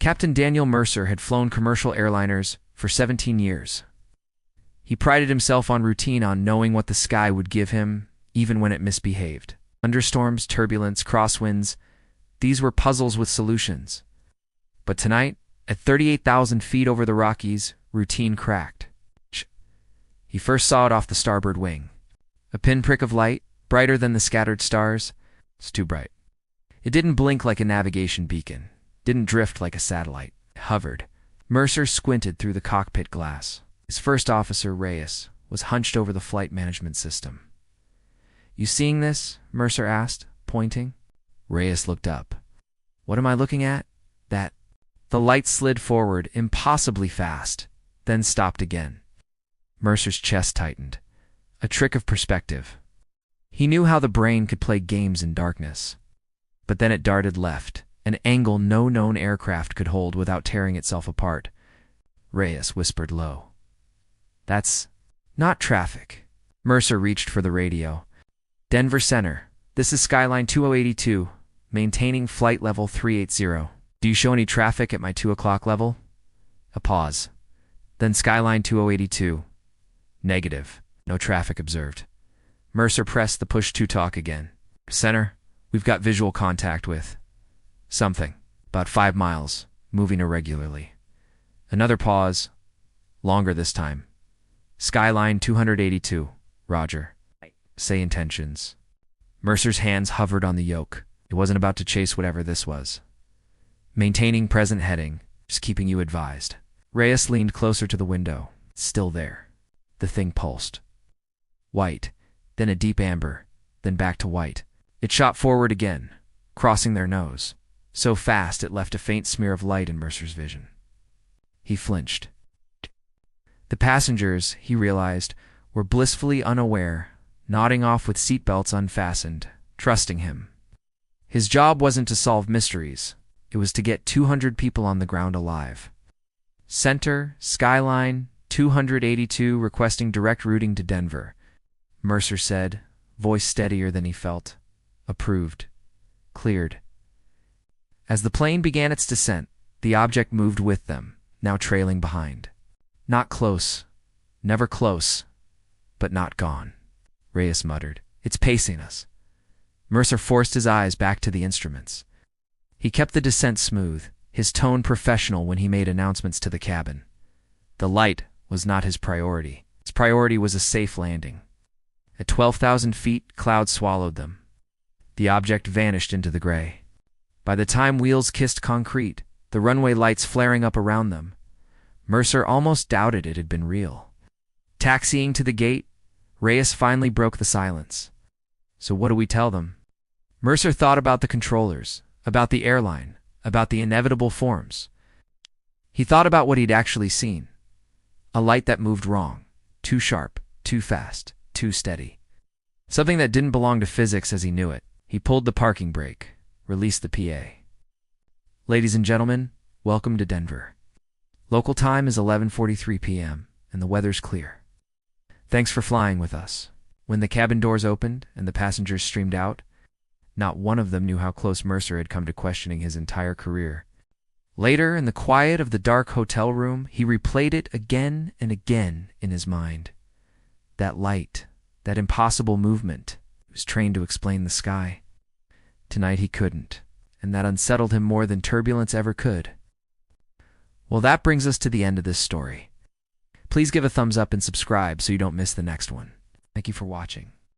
Captain Daniel Mercer had flown commercial airliners for 17 years. He prided himself on routine, on knowing what the sky would give him, even when it misbehaved. Thunderstorms, turbulence, crosswinds, these were puzzles with solutions. But tonight, at 38,000 feet over the Rockies, routine cracked. He first saw it off the starboard wing. A pinprick of light, brighter than the scattered stars. It's too bright. It didn't blink like a navigation beacon, didn't drift like a satellite. It hovered. Mercer squinted through the cockpit glass. His first officer, Reyes, was hunched over the flight management system. "You seeing this?" Mercer asked, pointing. Reyes looked up. "What am I looking at?" "That." The light slid forward, impossibly fast, then stopped again. Mercer's chest tightened. A trick of perspective. He knew how the brain could play games in darkness. But then it darted left, an angle no known aircraft could hold without tearing itself apart. Reyes whispered low. "That's not traffic." Mercer reached for the radio. "Denver Center, this is Skyline 2082, maintaining flight level 380. Do you show any traffic at my 2 o'clock level?" A pause. Then Skyline 2082. "Negative. No traffic observed." Mercer pressed the push-to-talk again. "Center, we've got visual contact with something. About 5 miles, moving irregularly." Another pause. Longer this time. "Skyline 282. Roger. Say intentions." Mercer's hands hovered on the yoke. He wasn't about to chase whatever this was. "Maintaining present heading. Just keeping you advised." Reyes leaned closer to the window. Still there. The thing pulsed. White, then a deep amber, then back to white. It shot forward again, crossing their nose. So fast it left a faint smear of light in Mercer's vision. He flinched. The passengers, he realized, were blissfully unaware, nodding off with seatbelts unfastened, trusting him. His job wasn't to solve mysteries. It was to get 200 people on the ground alive. "Center, Skyline 282 requesting direct routing to Denver," Mercer said, voice steadier than he felt. "Approved. Cleared." As the plane began its descent, the object moved with them, now trailing behind. "Not close. Never close. But not gone," Reyes muttered. "It's pacing us." Mercer forced his eyes back to the instruments. He kept the descent smooth, his tone professional when he made announcements to the cabin. The light was not his priority. His priority was a safe landing. At 12,000 feet, clouds swallowed them. The object vanished into the gray. By the time wheels kissed concrete, the runway lights flaring up around them, Mercer almost doubted it had been real. Taxiing to the gate, Reyes finally broke the silence. "So what do we tell them?" Mercer thought about the controllers, about the airline, about the inevitable forms. He thought about what he'd actually seen. A light that moved wrong, too sharp, too fast, too steady. Something that didn't belong to physics as he knew it. He pulled the parking brake, released the PA. "Ladies and gentlemen, welcome to Denver. Local time is 11:43 p.m., and the weather's clear. Thanks for flying with us." When the cabin doors opened and the passengers streamed out, not one of them knew how close Mercer had come to questioning his entire career. Later, in the quiet of the dark hotel room, he replayed it again and again in his mind. That light, that impossible movement. He was trained to explain the sky. Tonight he couldn't, and that unsettled him more than turbulence ever could. Well, that brings us to the end of this story. Please give a thumbs up and subscribe so you don't miss the next one. Thank you for watching.